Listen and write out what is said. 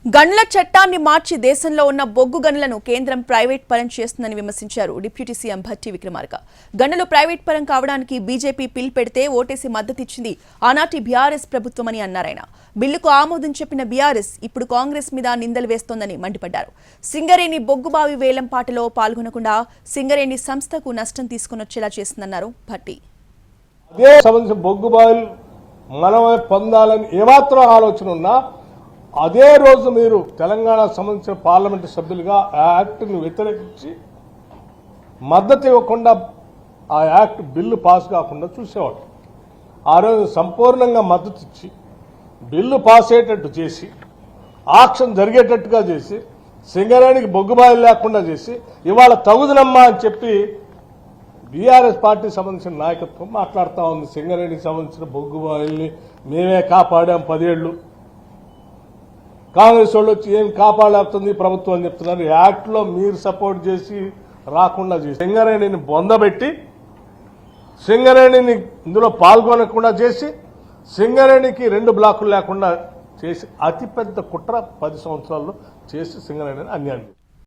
గనుల చట్టాన్ని మార్చి దేశంలో ఉన్న బొగ్గు గనులను కేంద్రం ప్రైవేట్ పరం చేస్తుందని విమర్శించారు డిప్యూటీ సీఎం భట్టి విక్రమార్క. గనులు ప్రైవేట్ పరం కావడానికి బీజేపీ పిల్ పెడితే ఓటేసి మద్దతిచ్చింది ఆనాటి బీఆర్ఎస్ ప్రభుత్వమని అన్నారాయన. బిల్లుకు ఆమోదం చెప్పిన బీఆర్ఎస్ ఇప్పుడు కాంగ్రెస్ మీద నిందలు వేస్తోందని మండిపడ్డారు. సింగరేణి బొగ్గుబావి వేలం పాటలో పాల్గొనకుండా సింగరేణి సంస్థకు నష్టం తీసుకునొచ్చేలా చేసిందన్నారు భట్టి. బొగ్గుబావిలు మనమే పొందాలని ఏమాత్రం ఆలోచన ఉన్నా అదే రోజు మీరు తెలంగాణ సంబంధించిన పార్లమెంటు సభ్యులుగా ఆ యాక్ట్ని వ్యతిరేకించి మద్దతు ఇవ్వకుండా ఆ యాక్ట్ బిల్లు పాస్ కాకుండా చూసేవాడు. ఆ రోజు సంపూర్ణంగా మద్దతు ఇచ్చి బిల్లు పాస్ అయ్యేటట్టు చేసి ఆక్షన్ జరిగేటట్టుగా చేసి సింగరేణికి బొగ్గుబాయిలు లేకుండా చేసి ఇవాళ తగుదనమ్మా అని చెప్పి బీఆర్ఎస్ పార్టీకి సంబంధించిన నాయకత్వం మాట్లాడుతూ ఉంది. సింగరేణికి సంబంధించిన బొగ్గుబాయిల్ని మేమే కాపాడాం 10 ఏళ్ళు, కాంగ్రెస్ వాళ్ళు వచ్చి ఏం కాపాడలేస్తుంది ప్రభుత్వం అని చెప్తున్నారు. యాక్ట్లో మీరు సపోర్ట్ చేసి రాకుండా చేసి సింగరేణిని బొందబెట్టి సింగరేణిని ఇందులో పాల్గొనకుండా చేసి సింగరేణికి 2 బ్లాకులు లేకుండా చేసి అతిపెద్ద కుట్ర 10 సంవత్సరాల్లో చేసి సింగరేణిని అన్యాయం.